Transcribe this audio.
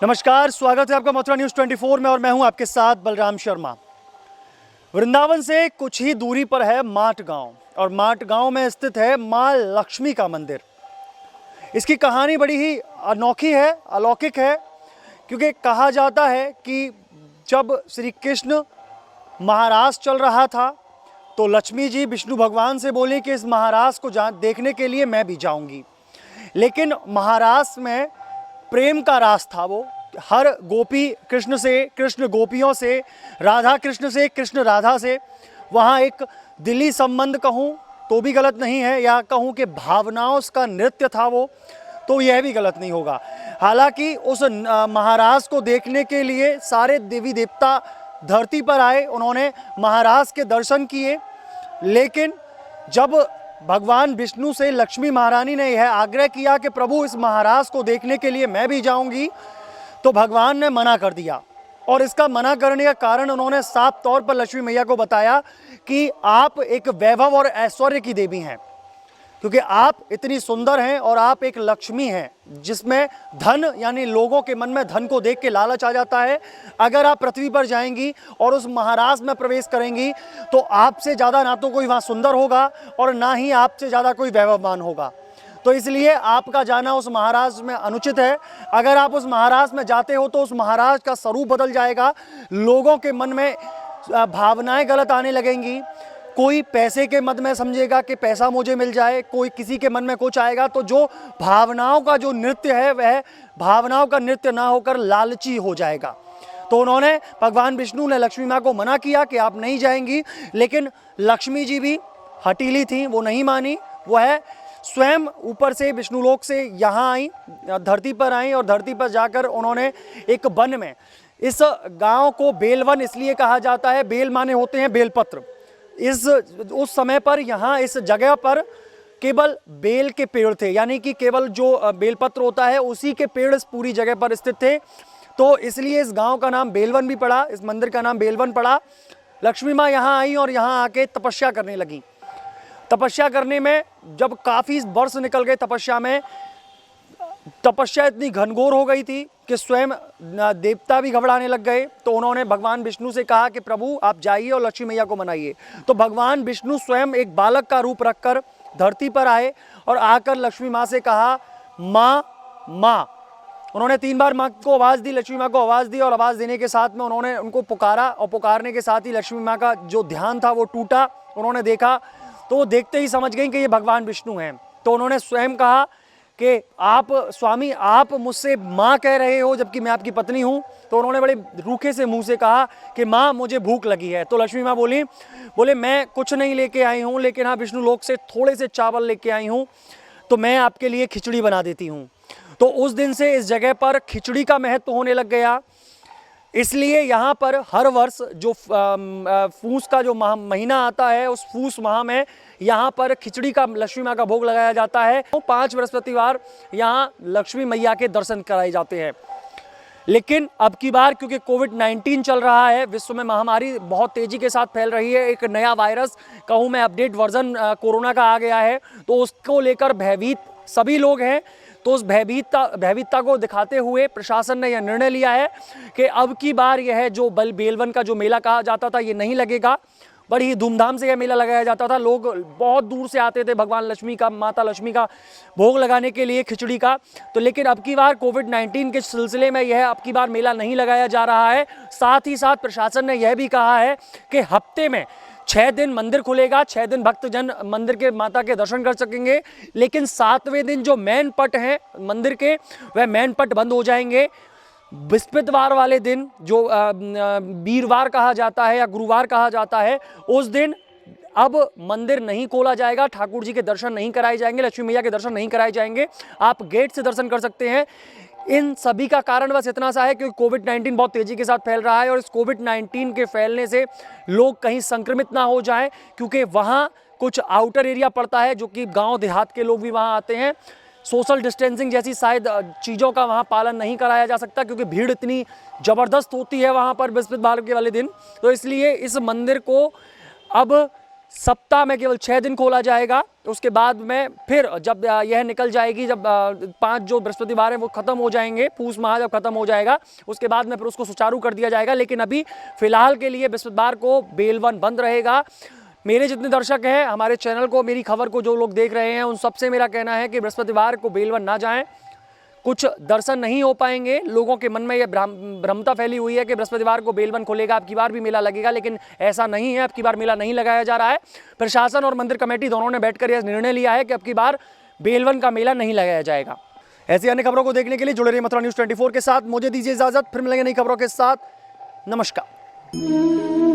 नमस्कार, स्वागत है आपका मथुरा न्यूज़ 24 में और मैं हूं आपके साथ बलराम शर्मा। वृंदावन से कुछ ही दूरी पर है माट गांव और माट गांव में स्थित है मां लक्ष्मी का मंदिर। इसकी कहानी बड़ी ही अनोखी है, अलौकिक है, क्योंकि कहा जाता है कि जब श्री कृष्ण महाराज चल रहा था तो लक्ष्मी जी विष्णु भगवान से बोली कि इस महाराज को देखने के लिए मैं भी जाऊंगी। लेकिन महाराज में प्रेम का रास था, वो हर गोपी कृष्ण से, कृष्ण गोपियों से, राधा कृष्ण से, कृष्ण राधा से, वहाँ एक दिली संबंध कहूँ तो भी गलत नहीं है, या कहूँ कि भावनाओं का नृत्य था वो, तो यह भी गलत नहीं होगा। हालांकि उस महाराज को देखने के लिए सारे देवी देवता धरती पर आए, उन्होंने महाराज के दर्शन किए। लेकिन जब भगवान विष्णु से लक्ष्मी महारानी ने यह आग्रह किया कि प्रभु इस महाराज को देखने के लिए मैं भी जाऊंगी, तो भगवान ने मना कर दिया। और इसका मना करने का कारण उन्होंने साफ तौर पर लक्ष्मी मैया को बताया कि आप एक वैभव और ऐश्वर्य की देवी हैं, क्योंकि आप इतनी सुंदर हैं और आप एक लक्ष्मी हैं जिसमें धन, यानी लोगों के मन में धन को देख के लालच आ जाता है। अगर आप पृथ्वी पर जाएंगी और उस महाराज में प्रवेश करेंगी तो आपसे ज़्यादा ना तो कोई वहाँ सुंदर होगा और ना ही आपसे ज़्यादा कोई वैभवमान होगा। तो इसलिए आपका जाना उस महाराज में अनुचित है। अगर आप उस महाराज में जाते हो तो उस महाराज का स्वरूप बदल जाएगा, लोगों के मन में भावनाएं गलत आने लगेंगी। कोई पैसे के मद में समझेगा कि पैसा मुझे मिल जाए, कोई किसी के मन में कुछ आएगा। तो जो भावनाओं का जो नृत्य है वह भावनाओं का नृत्य ना होकर लालची हो जाएगा। तो उन्होंने, भगवान विष्णु ने लक्ष्मी माँ को मना किया कि आप नहीं जाएंगी, लेकिन लक्ष्मी जी भी हठीली थी, वो नहीं मानी। वह स्वयं ऊपर से विष्णुलोक से यहाँ आई, धरती पर आई और धरती पर जाकर उन्होंने एक वन में, इस गाँव को बेलवन इसलिए कहा जाता है, बेल माने होते हैं बेलपत्र। उस समय पर यहाँ इस जगह पर केवल बेल के पेड़ थे, यानी कि केवल जो बेलपत्र होता है उसी के पेड़ इस पूरी जगह पर स्थित थे। तो इसलिए इस गांव का नाम बेलवन भी पड़ा, इस मंदिर का नाम बेलवन पड़ा। लक्ष्मी माँ यहाँ आई और यहाँ आके तपस्या करने लगी। तपस्या करने में जब काफ़ी वर्ष निकल गए तपस्या में, तपस्या इतनी घनघोर हो गई थी कि स्वयं देवता भी घबराने लग गए। तो उन्होंने भगवान विष्णु से कहा कि प्रभु आप जाइए और लक्ष्मी मैया को मनाइए। तो भगवान विष्णु स्वयं एक बालक का रूप रखकर धरती पर आए और आकर लक्ष्मी माँ से कहा, माँ माँ। उन्होंने 3 बार माँ को आवाज़ दी, लक्ष्मी माँ को आवाज़ दी, और आवाज़ देने के साथ में उन्होंने उनको पुकारा और पुकारने के साथ ही लक्ष्मी माँ का जो ध्यान था वो टूटा। उन्होंने देखा तो वो देखते ही समझ गई कि ये भगवान विष्णु हैं। तो उन्होंने स्वयं कहा कि आप स्वामी, आप मुझसे माँ कह रहे हो जबकि मैं आपकी पत्नी हूँ। तो उन्होंने बड़े रूखे से मुंह से कहा कि माँ मुझे भूख लगी है। तो लक्ष्मी माँ बोले मैं कुछ नहीं लेके आई हूँ, लेकिन हाँ विष्णु लोक से थोड़े से चावल लेके आई हूँ, तो मैं आपके लिए खिचड़ी बना देती हूँ। तो उस दिन से इस जगह पर खिचड़ी का महत्व होने लग गया। इसलिए यहाँ पर हर वर्ष जो फूस का जो महीना आता है, उस फूस माह में यहाँ पर खिचड़ी का, लक्ष्मी माँ का भोग लगाया जाता है। 5 बृहस्पतिवार यहाँ लक्ष्मी मैया के दर्शन कराए जाते हैं। लेकिन अब की बार क्योंकि कोविड-19 चल रहा है, विश्व में महामारी बहुत तेज़ी के साथ फैल रही है, एक नया वायरस कहूँ मैं, अपडेट वर्जन कोरोना का आ गया है, तो उसको लेकर भयभीत सभी लोग हैं। तो उस भयभीतता को दिखाते हुए प्रशासन ने यह निर्णय लिया है कि अब की बार यह जो बेलवन का जो मेला कहा जाता था ये नहीं लगेगा। बड़ी ही धूमधाम से यह मेला लगाया जाता था। लोग बहुत दूर से आते थे भगवान लक्ष्मी का, माता लक्ष्मी का भोग लगाने के लिए, खिचड़ी का। तो लेकिन अब की बार कोविड-19 के सिलसिले में यह अब की बार मेला नहीं लगाया जा रहा है। साथ ही साथ प्रशासन ने यह भी कहा है कि हफ्ते में 6 दिन मंदिर खुलेगा, 6 दिन भक्तजन मंदिर के माता के दर्शन कर सकेंगे, लेकिन 7वें दिन जो मेन पट हैं मंदिर के, वह मेन पट बंद हो जाएंगे। बृहस्पतिवार वाले दिन, जो वीरवार कहा जाता है या गुरुवार कहा जाता है, उस दिन अब मंदिर नहीं खोला जाएगा, ठाकुर जी के दर्शन नहीं कराए जाएंगे, लक्ष्मी मैया के दर्शन नहीं कराए जाएंगे। आप गेट से दर्शन कर सकते हैं। इन सभी का कारण बस इतना सा है कि कोविड-19 बहुत तेजी के साथ फैल रहा है और इस कोविड-19 के फैलने से लोग कहीं संक्रमित ना हो जाएं, क्योंकि वहाँ कुछ आउटर एरिया पड़ता है जो कि गांव देहात के लोग भी वहाँ आते हैं। सोशल डिस्टेंसिंग जैसी शायद चीज़ों का वहाँ पालन नहीं कराया जा सकता, क्योंकि भीड़ इतनी ज़बरदस्त होती है वहाँ पर बृहस्पतिवार के वाले दिन। तो इसलिए इस मंदिर को अब सप्ताह में केवल 6 दिन खोला जाएगा। उसके बाद में फिर जब यह निकल जाएगी, जब 5 जो बृहस्पतिवार है वो खत्म हो जाएंगे, पूस माह जब खत्म हो जाएगा, उसके बाद में फिर उसको सुचारू कर दिया जाएगा। लेकिन अभी फिलहाल के लिए बृहस्पतिवार को बेलवन बंद रहेगा। मेरे जितने दर्शक हैं, हमारे चैनल को, मेरी खबर को जो लोग देख रहे हैं, उन सबसे मेरा कहना है कि बृहस्पतिवार को बेलवन ना जाएं। कुछ दर्शन नहीं हो पाएंगे। लोगों के मन में यह भ्रमता फैली हुई है कि बृहस्पतिवार को बेलवन खुलेगा, अब की बार भी मेला लगेगा, लेकिन ऐसा नहीं है। अब की बार मेला नहीं लगाया जा रहा है। प्रशासन और मंदिर कमेटी दोनों ने बैठकर यह निर्णय लिया है कि अब की बार बेलवन का मेला नहीं लगाया जाएगा। ऐसी अन्य खबरों को देखने के लिए जुड़े रहिए मथुरा न्यूज़ 24 के साथ। मुझे दीजिए इजाजत, फिर मिलेंगे नई खबरों के साथ। नमस्कार।